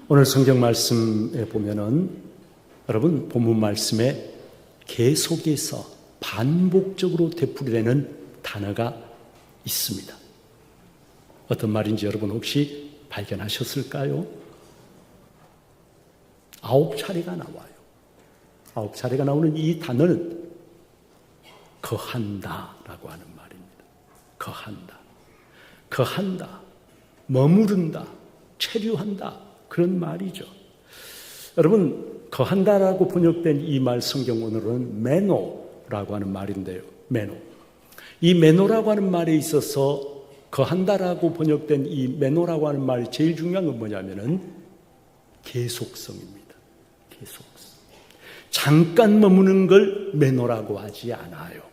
오늘 성경 말씀에 보면은 여러분 본문 말씀에 계속해서 반복적으로 되풀이되는 단어가 있습니다. 어떤 말인지 여러분 혹시 발견하셨을까요? 9차례가 나와요. 9차례가 나오는 이 단어는 거한다라고 하는 말입니다. 거한다, 머무른다, 체류한다, 그런 말이죠. 여러분, 거한다라고 번역된 이 말 성경어로는 매노라고 하는 말인데요. 매노. 이 매노라고 하는 말에 있어서 거한다라고 번역된 이 매노라고 하는 말 제일 중요한 건 뭐냐면은 계속성입니다. 계속성. 잠깐 머무는 걸 매노라고 하지 않아요.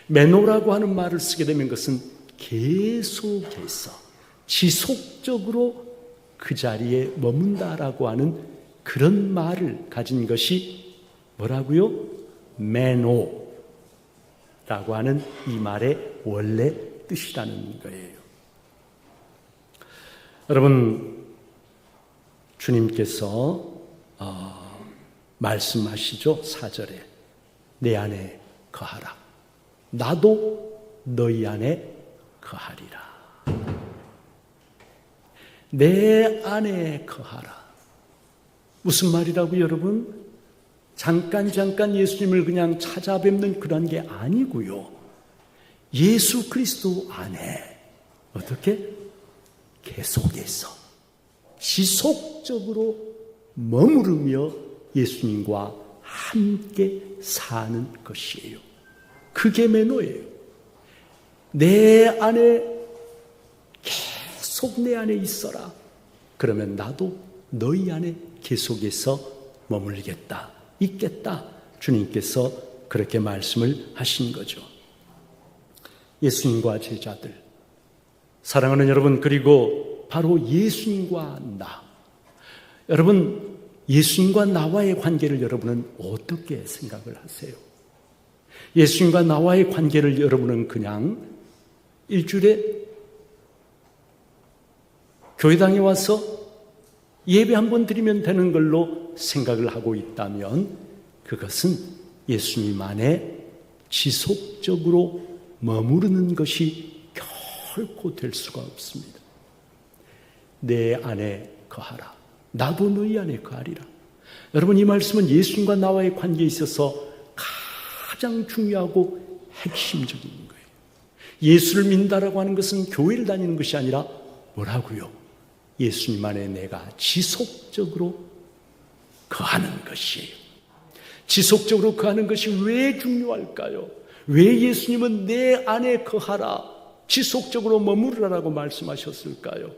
매노라고 하는 말을 쓰게 되면 그것은 계속해서 지속적으로 그 자리에 머문다라고 하는 그런 말을 가진 것이 뭐라고요? 매노라고 하는 이 말의 원래 뜻이라는 거예요. 여러분, 주님께서 말씀하시죠. 4절에 내 안에 거하라. 나도 너희 안에 거하리라. 내 안에 거하라. 무슨 말이라고 여러분? 잠깐 예수님을 그냥 찾아뵙는 그런 게 아니고요. 예수 그리스도 안에 어떻게? 계속해서 지속적으로 머무르며 예수님과 함께 사는 것이에요. 그게 매노예요. 내 안에 계속 내 안에 있어라. 그러면 나도 너희 안에 계속해서 머물겠다, 있겠다. 주님께서 그렇게 말씀을 하신 거죠. 예수님과 제자들, 사랑하는 여러분, 그리고 바로 예수님과 나. 여러분, 예수님과 나와의 관계를 여러분은 어떻게 생각을 하세요? 예수님과 나와의 관계를 여러분은 그냥 일주일에 교회당에 와서 예배 한 번 드리면 되는 걸로 생각을 하고 있다면 그것은 예수님 안에 지속적으로 머무르는 것이 결코 될 수가 없습니다. 내 안에 거하라. 나도 너희 안에 거하리라. 여러분, 이 말씀은 예수님과 나와의 관계에 있어서 가장 중요하고 핵심적인 거예요. 예수를 믿는다라고 하는 것은 교회를 다니는 것이 아니라 뭐라고요? 예수님 안에 내가 지속적으로 거하는 것이에요. 지속적으로 거하는 것이 왜 중요할까요? 왜 예수님은 내 안에 거하라, 지속적으로 머무르라라고 말씀하셨을까요?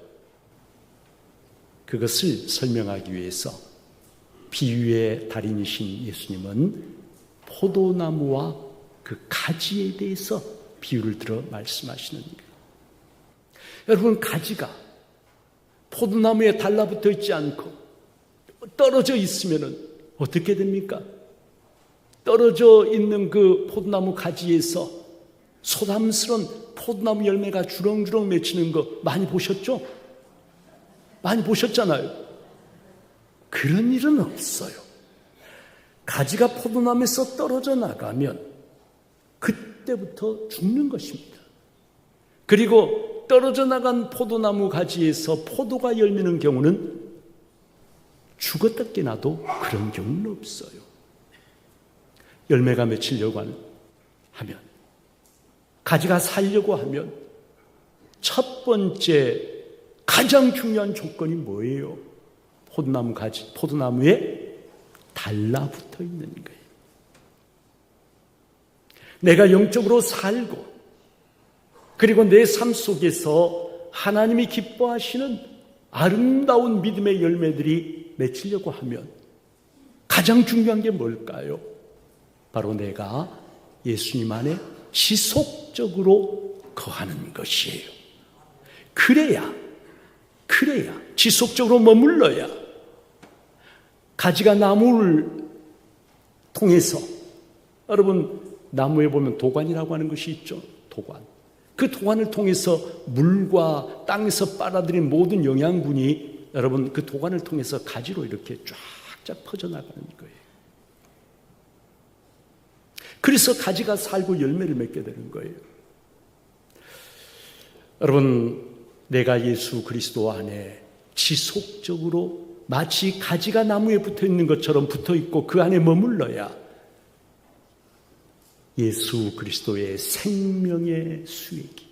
그것을 설명하기 위해서 비유의 달인이신 예수님은 포도나무와 그 가지에 대해서 비유를 들어 말씀하시는 거예요. 여러분, 가지가 포도나무에 달라붙어 있지 않고 떨어져 있으면 어떻게 됩니까? 떨어져 있는 그 포도나무 가지에서 소담스러운 포도나무 열매가 주렁주렁 맺히는 거 많이 보셨죠? 많이 보셨잖아요. 그런 일은 없어요. 가지가 포도나무에서 떨어져 나가면 그때부터 죽는 것입니다. 그리고 떨어져 나간 포도나무 가지에서 포도가 열리는 경우는 죽었다 깨나도 그런 경우는 없어요. 열매가 맺히려고 하면, 가지가 살려고 하면 첫 번째 가장 중요한 조건이 뭐예요? 포도나무 가지, 포도나무에 달라붙어 있는 거예요. 내가 영적으로 살고 그리고 내 삶 속에서 하나님이 기뻐하시는 아름다운 믿음의 열매들이 맺히려고 하면 가장 중요한 게 뭘까요? 바로 내가 예수님 안에 지속적으로 거하는 것이에요. 그래야 지속적으로 머물러야 가지가 나무를 통해서, 여러분 나무에 보면 도관이라고 하는 것이 있죠. 도관. 그 도관을 통해서 물과 땅에서 빨아들인 모든 영양분이 여러분 그 도관을 통해서 가지로 이렇게 쫙쫙 퍼져나가는 거예요. 그래서 가지가 살고 열매를 맺게 되는 거예요. 여러분, 내가 예수 그리스도 안에 지속적으로 마치 가지가 나무에 붙어 있는 것처럼 붙어 있고 그 안에 머물러야 예수 그리스도의 생명의 수액이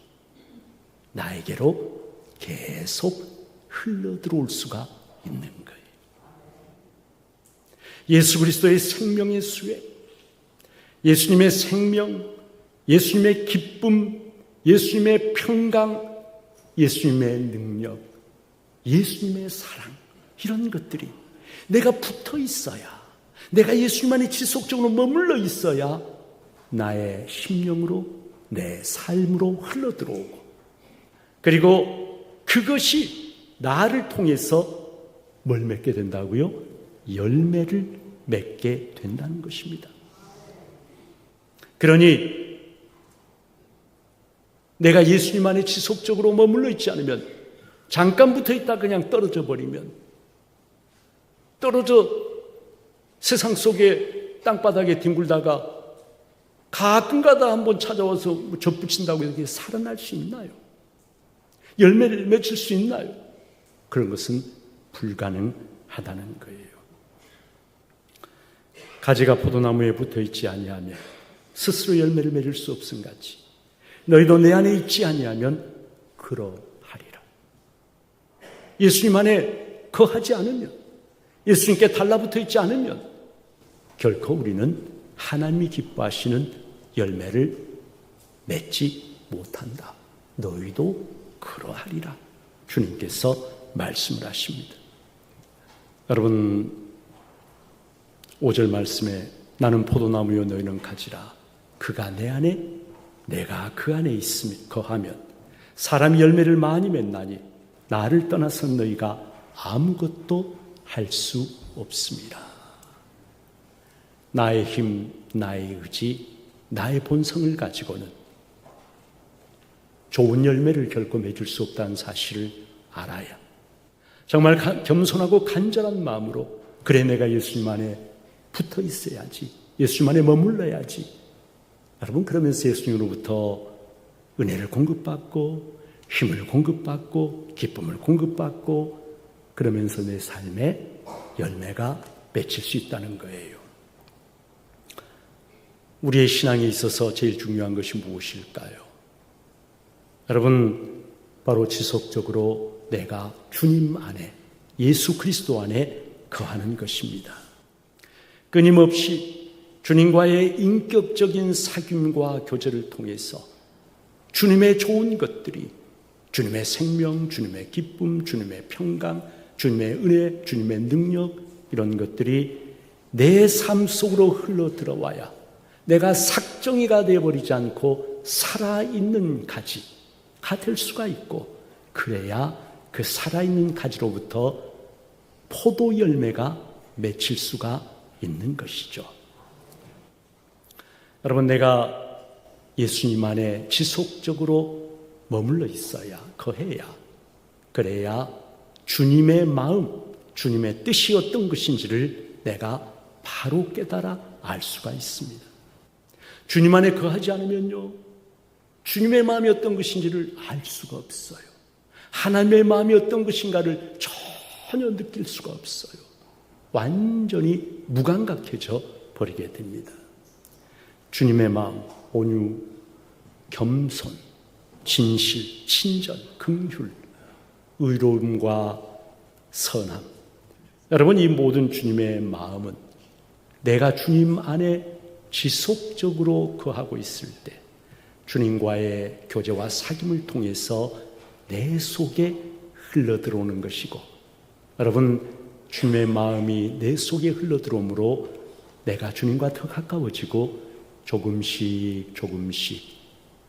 나에게로 계속 흘러 들어올 수가 있는 거예요. 예수 그리스도의 생명의 수액, 예수님의 생명, 예수님의 기쁨, 예수님의 평강, 예수님의 능력, 예수님의 사랑, 이런 것들이 내가 붙어 있어야, 내가 예수님 안에 지속적으로 머물러 있어야 나의 심령으로, 내 삶으로 흘러 들어오고, 그리고 그것이 나를 통해서 뭘 맺게 된다고요? 열매를 맺게 된다는 것입니다. 그러니 내가 예수님 안에 지속적으로 머물러 있지 않으면, 잠깐 붙어 있다 그냥 떨어져 버리면, 떨어져 세상 속에 땅바닥에 뒹굴다가 가끔가다 한번 찾아와서 접붙인다고 이렇게 살아날 수 있나요? 열매를 맺을 수 있나요? 그런 것은 불가능하다는 거예요. 가지가 포도나무에 붙어 있지 아니하면 스스로 열매를 맺을 수 없음같이 너희도 내 안에 있지 아니하면 그러하리라. 예수님 안에 거하지 않으면, 예수님께 달라붙어 있지 않으면 결코 우리는 하나님이 기뻐하시는 열매를 맺지 못한다. 너희도 그러하리라. 주님께서 말씀을 하십니다. 여러분, 5절 말씀에 나는 포도나무요 너희는 가지라. 그가 내 안에 내가 그 안에 있으며 거하면 사람이 열매를 많이 맺나니 나를 떠나선 너희가 아무것도 할 수 없습니다. 나의 힘, 나의 의지, 나의 본성을 가지고는 좋은 열매를 결코 맺을 수 없다는 사실을 알아야 정말 겸손하고 간절한 마음으로, 그래 내가 예수님 안에 붙어 있어야지, 예수님 안에 머물러야지, 여러분 그러면서 예수님으로부터 은혜를 공급받고 힘을 공급받고 기쁨을 공급받고 그러면서 내 삶에 열매가 맺힐 수 있다는 거예요. 우리의 신앙에 있어서 제일 중요한 것이 무엇일까요? 여러분, 바로 지속적으로 내가 주님 안에, 예수 그리스도 안에 거하는 것입니다. 끊임없이 주님과의 인격적인 사귐과 교제를 통해서 주님의 좋은 것들이, 주님의 생명, 주님의 기쁨, 주님의 평강, 주님의 은혜, 주님의 능력, 이런 것들이 내 삶 속으로 흘러 들어와야 내가 삭정이가 되어버리지 않고 살아있는 가지가 될 수가 있고, 그래야 그 살아있는 가지로부터 포도 열매가 맺힐 수가 있는 것이죠. 여러분, 내가 예수님 안에 지속적으로 머물러 있어야, 거해야, 그래야 주님의 마음, 주님의 뜻이 어떤 것인지를 내가 바로 깨달아 알 수가 있습니다. 주님 안에 거하지 않으면요, 주님의 마음이 어떤 것인지를 알 수가 없어요. 하나님의 마음이 어떤 것인가를 전혀 느낄 수가 없어요. 완전히 무감각해져 버리게 됩니다. 주님의 마음, 온유, 겸손, 진실, 친절, 긍휼, 의로움과 선함. 여러분, 이 모든 주님의 마음은 내가 주님 안에 지속적으로 거하고 있을 때 주님과의 교제와 사귐을 통해서 내 속에 흘러들어오는 것이고, 여러분, 주님의 마음이 내 속에 흘러들어오므로 내가 주님과 더 가까워지고 조금씩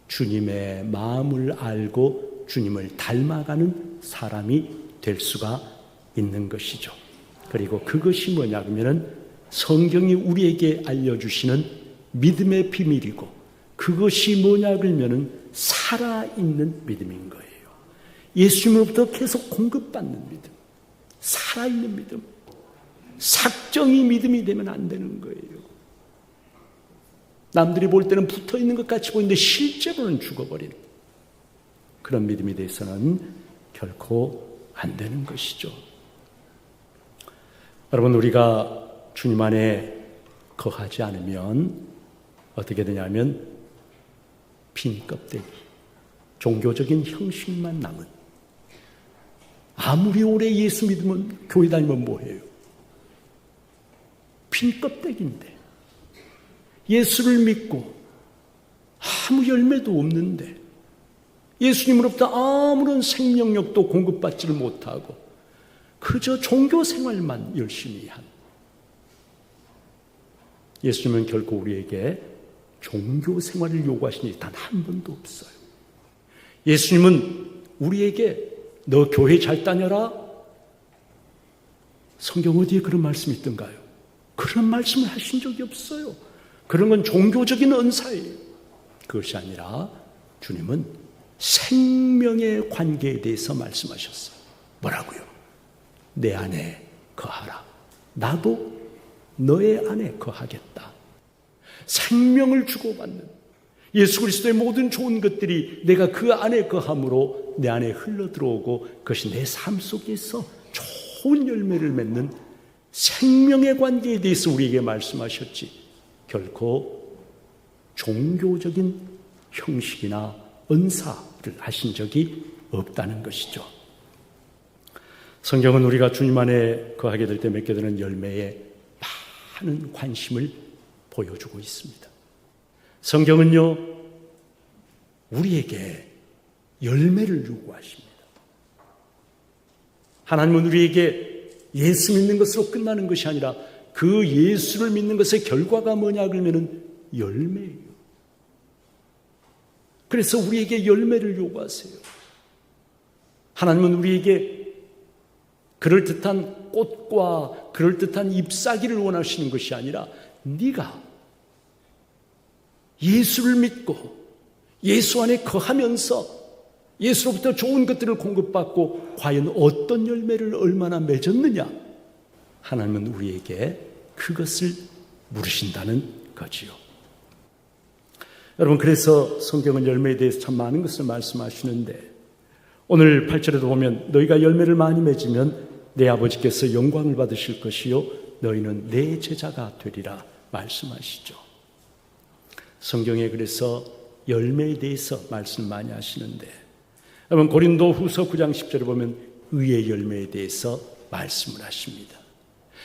주님의 마음을 알고 주님을 닮아가는 사람이 될 수가 있는 것이죠. 그리고 그것이 뭐냐 그러면은 성경이 우리에게 알려주시는 믿음의 비밀이고, 그것이 뭐냐 그러면은 살아있는 믿음인 거예요. 예수님으로부터 계속 공급받는 믿음, 살아있는 믿음. 삭정이 믿음이 되면 안 되는 거예요. 남들이 볼 때는 붙어있는 것 같이 보이는데 실제로는 죽어버리는 그런 믿음이 돼서는 결코 안 되는 것이죠. 여러분, 우리가 주님 안에 거하지 않으면 어떻게 되냐면 빈 껍데기, 종교적인 형식만 남은, 아무리 오래 예수 믿으면 교회 다니면 뭐해요? 빈 껍데기인데, 예수를 믿고 아무 열매도 없는데, 예수님으로부터 아무런 생명력도 공급받지를 못하고 그저 종교 생활만 열심히 한, 예수님은 결코 우리에게 종교 생활을 요구하신 일이 단 한 번도 없어요. 예수님은 우리에게 너 교회 잘 다녀라? 성경 어디에 그런 말씀이 있던가요? 그런 말씀을 하신 적이 없어요. 그런 건 종교적인 은사예요. 그것이 아니라 주님은 생명의 관계에 대해서 말씀하셨어요. 뭐라고요? 내 안에 거하라. 나도 너의 안에 거하겠다. 생명을 주고받는, 예수 그리스도의 모든 좋은 것들이 내가 그 안에 거함으로 내 안에 흘러들어오고 그것이 내 삶 속에서 좋은 열매를 맺는 생명의 관계에 대해서 우리에게 말씀하셨지, 결코 종교적인 형식이나 은사를 하신 적이 없다는 것이죠. 성경은 우리가 주님 안에 거하게 될 때 맺게 되는 열매에 많은 관심을 보여주고 있습니다. 성경은요, 우리에게 열매를 요구하십니다. 하나님은 우리에게 예수 믿는 것으로 끝나는 것이 아니라 그 예수를 믿는 것의 결과가 뭐냐 그러면은 열매예요. 그래서 우리에게 열매를 요구하세요. 하나님은 우리에게 그럴듯한 꽃과 그럴듯한 잎사귀를 원하시는 것이 아니라 네가 예수를 믿고 예수 안에 거하면서 예수로부터 좋은 것들을 공급받고 과연 어떤 열매를 얼마나 맺었느냐, 하나님은 우리에게 그것을 물으신다는 거지요. 여러분, 그래서 성경은 열매에 대해서 참 많은 것을 말씀하시는데, 오늘 8절에도 보면 너희가 열매를 많이 맺으면 내 아버지께서 영광을 받으실 것이요 너희는 내 제자가 되리라 말씀하시죠. 성경에 그래서 열매에 대해서 말씀 많이 하시는데, 여러분 고린도 후서 9장 10절에 보면 의의 열매에 대해서 말씀을 하십니다.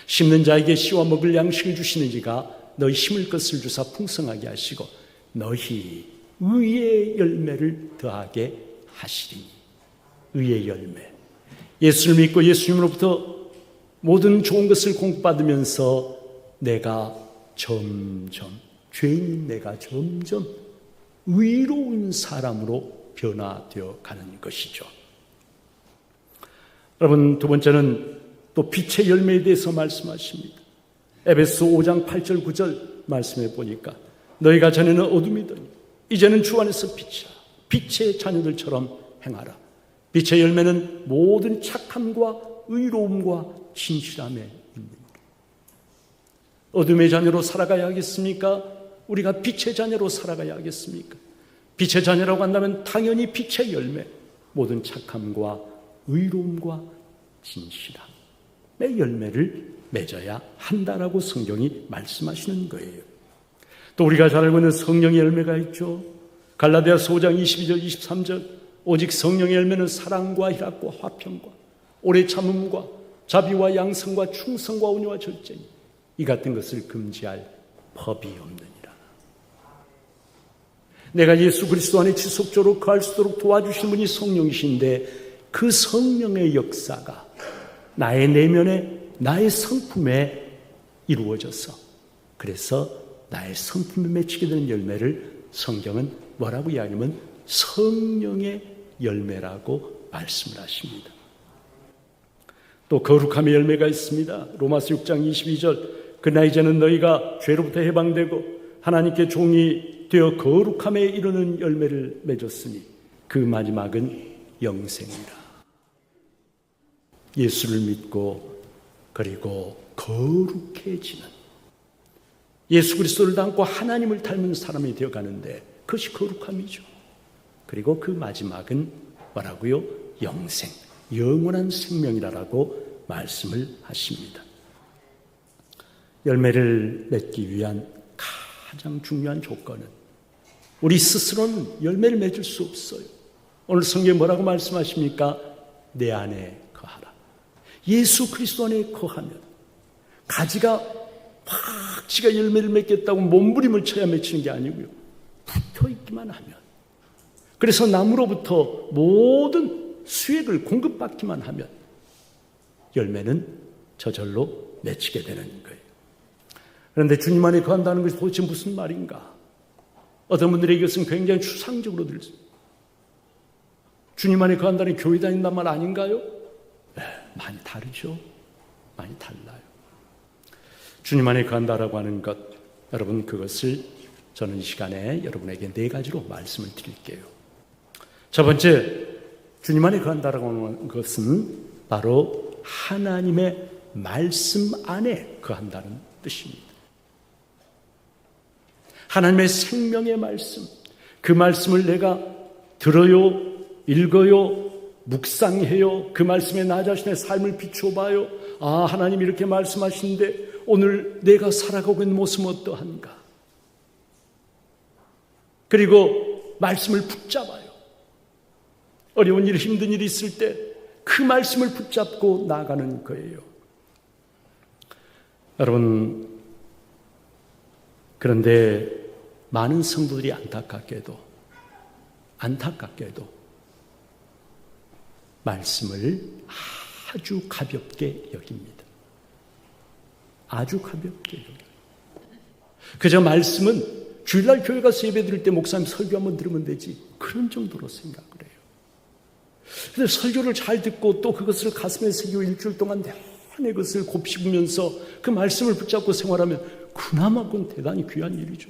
심는 자에게 씨와 먹을 양식을 주시는 이가 너희 심을 것을 주사 풍성하게 하시고 너희 의의 열매를 더하게 하시리니. 의의 열매, 예수를 믿고 예수님으로부터 모든 좋은 것을 공급받으면서 내가 점점, 죄인인 내가 점점 의로운 사람으로 변화되어 가는 것이죠. 여러분, 두 번째는 또 빛의 열매에 대해서 말씀하십니다. 에베소 5장 8절 9절 말씀해 보니까 너희가 전에는 어둠이더니 이제는 주 안에서 빛이라. 빛의 자녀들처럼 행하라. 빛의 열매는 모든 착함과 의로움과 진실함에 있는 것. 어둠의 자녀로 살아가야 하겠습니까? 우리가 빛의 자녀로 살아가야 하겠습니까? 빛의 자녀라고 한다면 당연히 빛의 열매, 모든 착함과 의로움과 진실함의 열매를 맺어야 한다라고 성경이 말씀하시는 거예요. 또 우리가 잘 알고 있는 성령의 열매가 있죠. 갈라디아서 5장 22절 23절 오직 성령의 열매는 사랑과 희락과 화평과 오래 참음과 자비와 양성과 충성과 온유와 절제니 이 같은 것을 금지할 법이 없느니라. 내가 예수 그리스도 안에 지속적으로 거할 수 있도록 도와주신 분이 성령이신데 그 성령의 역사가 나의 내면에, 나의 성품에 이루어져서 그래서 나의 성품에 맺히게 되는 열매를 성경은 뭐라고 이야기하냐면 성령의 열매라고 말씀을 하십니다. 또 거룩함의 열매가 있습니다. 로마서 6장 22절 그러나 이제는 너희가 죄로부터 해방되고 하나님께 종이 되어 거룩함에 이르는 열매를 맺었으니 그 마지막은 영생이라. 예수를 믿고 그리고 거룩해지는, 예수 그리스도를 닮고 하나님을 닮은 사람이 되어가는데 그것이 거룩함이죠. 그리고 그 마지막은 뭐라고요? 영생, 영원한 생명이라고 말씀을 하십니다. 열매를 맺기 위한 가장 중요한 조건은 우리 스스로는 열매를 맺을 수 없어요. 오늘 성경에 뭐라고 말씀하십니까? 내 안에 거하라. 예수 그리스도 안에 거하면 가지가 확 지가 열매를 맺겠다고 몸부림을 쳐야 맺히는 게 아니고요. 붙어있기만 하면, 그래서 나무로부터 모든 수액을 공급받기만 하면 열매는 저절로 맺히게 되는 거예요. 그런데 주님 안에 거한다는 것이 도대체 무슨 말인가? 어떤 분들에게 이것은 굉장히 추상적으로 들립니다. 주님 안에 거한다는 교회 다닌단 말 아닌가요? 네, 많이 다르죠. 많이 달라요. 주님 안에 거한다라고 하는 것, 여러분 그것을 저는 이 시간에 여러분에게 4가지로 말씀을 드릴게요. 첫 번째, 주님 안에 거한다라고 하는 것은 바로 하나님의 말씀 안에 거한다는 뜻입니다. 하나님의 생명의 말씀, 그 말씀을 내가 들어요, 읽어요, 묵상해요. 그 말씀에 나 자신의 삶을 비춰봐요. 아, 하나님 이렇게 말씀하시는데 오늘 내가 살아가고 있는 모습은 어떠한가? 그리고 말씀을 붙잡아요. 어려운 일, 힘든 일이 있을 때 그 말씀을 붙잡고 나가는 거예요. 여러분, 그런데 많은 성도들이 안타깝게도 말씀을 아주 가볍게 여깁니다. 아주 가볍게 여깁니다. 그저 말씀은 주일날 교회 가서 예배 드릴 때 목사님 설교 한번 들으면 되지, 그런 정도로 생각을 해요. 그런데 설교를 잘 듣고 또 그것을 가슴에 새기고 일주일 동안 내내 그것을 곱씹으면서 그 말씀을 붙잡고 생활하면 그나마 그건 대단히 귀한 일이죠.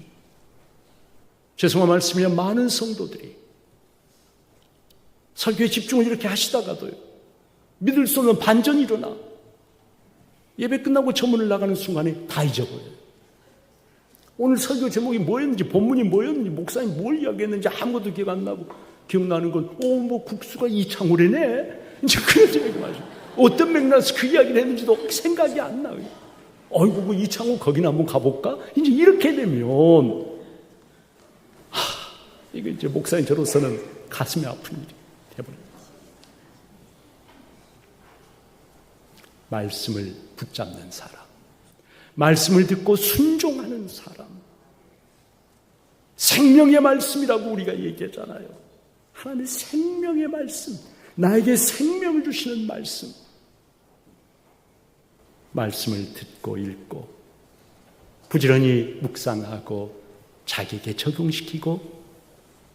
죄송한 말씀이야, 많은 성도들이 설교에 집중을 이렇게 하시다가도요, 믿을 수 없는 반전이 일어나 예배 끝나고 저문을 나가는 순간에 다 잊어버려요. 오늘 설교 제목이 뭐였는지, 본문이 뭐였는지, 목사님 뭘 이야기했는지 아무것도 기억 안 나고, 기억나는 건 뭐 국수가 이창호래네, 이제 그런 생각이 맞아요. 어떤 맥락에서 그 이야기를 했는지도 생각이 안 나요. 어이구, 뭐 이창호 거기나 한번 가볼까? 이제 이렇게 되면 이게 이제 목사님 저로서는 가슴이 아픈 일이 돼버립니다. 말씀을 붙잡는 사람, 말씀을 듣고 순종하는 사람, 생명의 말씀이라고 우리가 얘기하잖아요. 하나님의 생명의 말씀, 나에게 생명을 주시는 말씀, 말씀을 듣고 읽고 부지런히 묵상하고 자기에게 적용시키고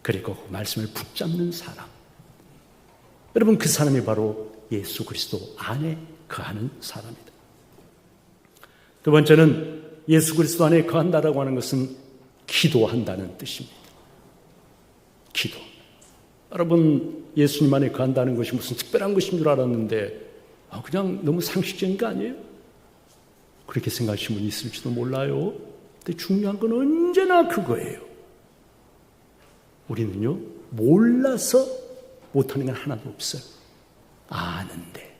그리고 그 말씀을 붙잡는 사람, 여러분 그 사람이 바로 예수 그리스도 안에 거하는 사람이다. 두 번째는 예수 그리스도 안에 거한다라고 하는 것은 기도한다는 뜻입니다. 기도. 여러분, 예수님 안에 거한다는 것이 무슨 특별한 것인 줄 알았는데 그냥 너무 상식적인 거 아니에요? 그렇게 생각하시는 분이 있을지도 몰라요. 근데 중요한 건 언제나 그거예요. 우리는요, 몰라서 못하는 건 하나도 없어요. 아는데,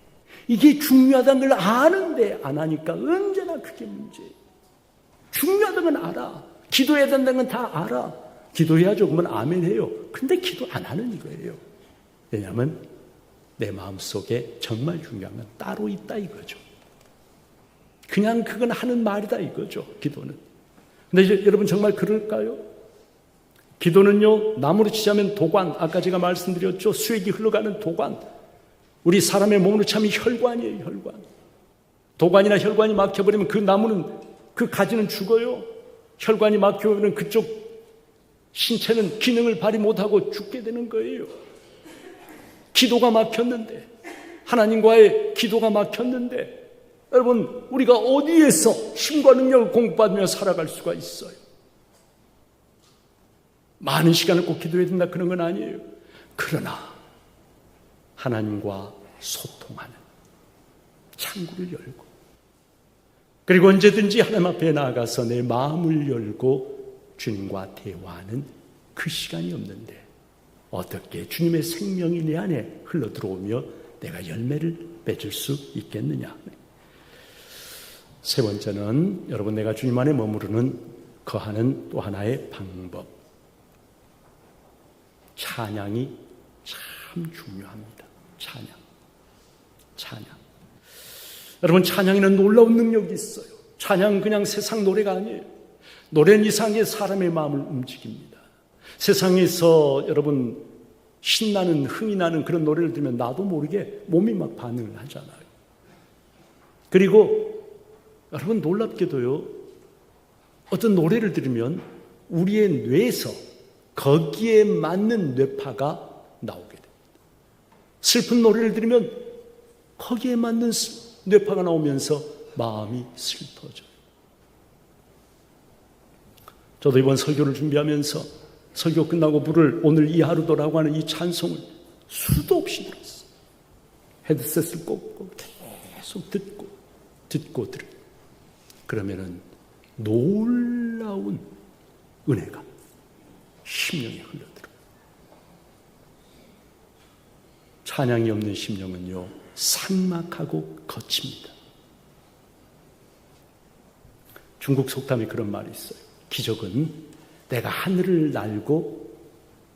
이게 중요하다는 걸 아는데 안 하니까 언제나 그게 문제예요. 중요하다는 건 알아. 기도해야 된다는 건 다 알아. 기도해야죠. 그러면 아멘 해요. 근데 기도 안 하는 이거예요. 왜냐하면 내 마음속에 정말 중요한 건 따로 있다 이거죠. 그냥 그건 하는 말이다 이거죠, 기도는. 근데 이제 여러분 정말 그럴까요? 기도는요, 나무로 치자면 도관, 아까 제가 말씀드렸죠. 수액이 흘러가는 도관. 우리 사람의 몸으로 치면 혈관이에요, 혈관. 도관이나 혈관이 막혀버리면 그 나무는, 그 가지는 죽어요. 혈관이 막혀버리면 그쪽 신체는 기능을 발휘 못하고 죽게 되는 거예요. 기도가 막혔는데 하나님과의 기도가 막혔는데 여러분, 우리가 어디에서 힘과 능력을 공급받으며 살아갈 수가 있어요? 많은 시간을 꼭 기도해야 된다 그런 건 아니에요. 그러나 하나님과 소통하는 창구를 열고, 그리고 언제든지 하나님 앞에 나아가서 내 마음을 열고 주님과 대화하는 그 시간이 없는데 어떻게 주님의 생명이 내 안에 흘러들어오며 내가 열매를 맺을 수 있겠느냐. 세 번째는 여러분, 내가 주님 안에 머무르는 거하는 또 하나의 방법, 찬양이 참 중요합니다. 찬양. 여러분, 찬양에는 놀라운 능력이 있어요. 찬양은 그냥 세상 노래가 아니에요. 노래는 이상하게 사람의 마음을 움직입니다. 세상에서 여러분 신나는, 흥이 나는 그런 노래를 들으면 나도 모르게 몸이 막 반응을 하잖아요. 그리고 여러분, 놀랍게도요, 어떤 노래를 들으면 우리의 뇌에서 거기에 맞는 뇌파가 나오게 됩니다. 슬픈 노래를 들으면 거기에 맞는 뇌파가 나오면서 마음이 슬퍼져요. 저도 이번 설교를 준비하면서 설교 끝나고 부를 오늘 이 하루도라고 하는 이 찬송을 수도 없이 들었어요. 헤드셋을 꽂고 계속 듣고 들어요. 그러면은 놀라운 은혜가 심령에 흘러들어요. 찬양이 없는 심령은요, 삭막하고 거칩니다. 중국 속담에 그런 말이 있어요. 기적은 내가 하늘을 날고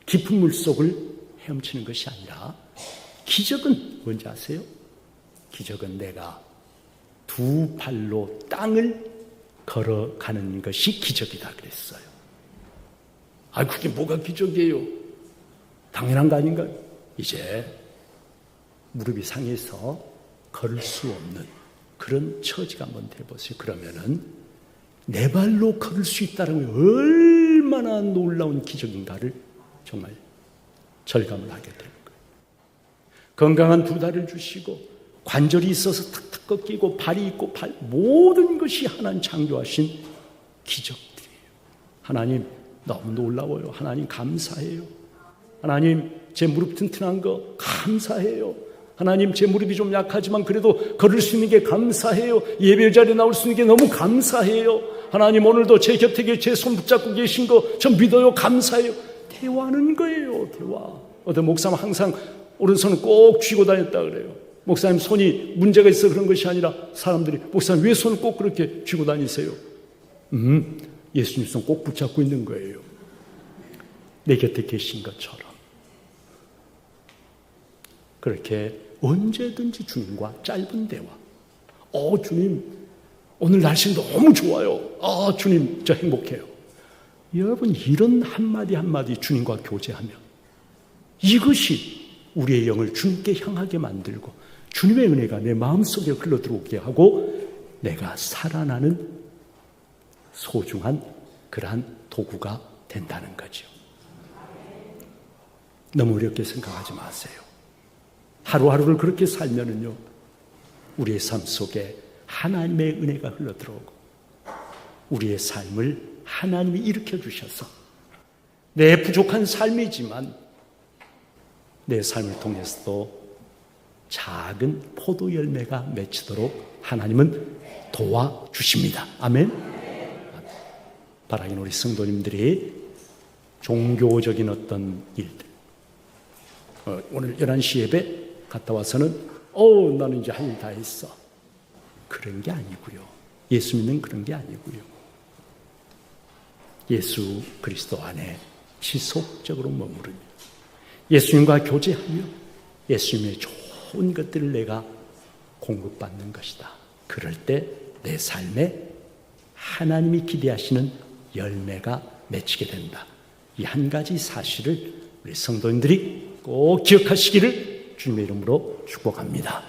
깊은 물속을 헤엄치는 것이 아니라, 기적은 뭔지 아세요? 기적은 내가 두 발로 땅을 걸어가는 것이 기적이다 그랬어요. 그게 뭐가 기적이에요? 당연한 거 아닌가요? 이제 무릎이 상해서 걸을 수 없는 그런 처지가 한번 돼보세요. 그러면은 내 발로 걸을 수 있다는 게 얼마나 놀라운 기적인가를 정말 절감을 하게 되는 거예요. 건강한 두 다리를 주시고 관절이 있어서 탁탁 꺾이고 발이 있고 모든 것이 하나님 창조하신 기적들이에요. 하나님 너무 놀라워요. 하나님 감사해요. 하나님 제 무릎 튼튼한 거 감사해요. 하나님 제 무릎이 좀 약하지만 그래도 걸을 수 있는 게 감사해요. 예배 자리에 나올 수 있는 게 너무 감사해요. 하나님 오늘도 제 곁에 제 손 붙잡고 계신 거 전 믿어요. 감사해요. 대화하는 거예요. 대화. 어떤 목사는 항상 오른손을 꼭 쥐고 다녔다 그래요. 목사님 손이 문제가 있어 그런 것이 아니라 사람들이 목사님 왜 손을 꼭 그렇게 쥐고 다니세요? 예수님 손 꼭 붙잡고 있는 거예요. 내 곁에 계신 것처럼. 그렇게 언제든지 주님과 짧은 대화. 주님 오늘 날씨 너무 좋아요. 주님 저 행복해요. 여러분, 이런 한마디 한마디 주님과 교제하면 이것이 우리의 영을 주님께 향하게 만들고 주님의 은혜가 내 마음속에 흘러들어오게 하고 내가 살아나는 소중한 그러한 도구가 된다는 거죠. 너무 어렵게 생각하지 마세요. 하루하루를 그렇게 살면은요, 우리의 삶 속에 하나님의 은혜가 흘러들어오고 우리의 삶을 하나님이 일으켜 주셔서 내 부족한 삶이지만 내 삶을 통해서도 작은 포도 열매가 맺히도록 하나님은 도와주십니다. 아멘. 바라긴 우리 성도님들이 종교적인 어떤 일들, 오늘 11시 예배 갔다 와서는 나는 이제 할 일 다 했어, 그런 게 아니고요. 예수 믿는 그런 게 아니고요. 예수 그리스도 안에 지속적으로 머무르며 예수님과 교제하며 예수님의 좋은 것들을 내가 공급받는 것이다. 그럴 때 내 삶에 하나님이 기대하시는 열매가 맺히게 된다. 이 한 가지 사실을 우리 성도님들이 꼭 기억하시기를 주님의 이름으로 축복합니다.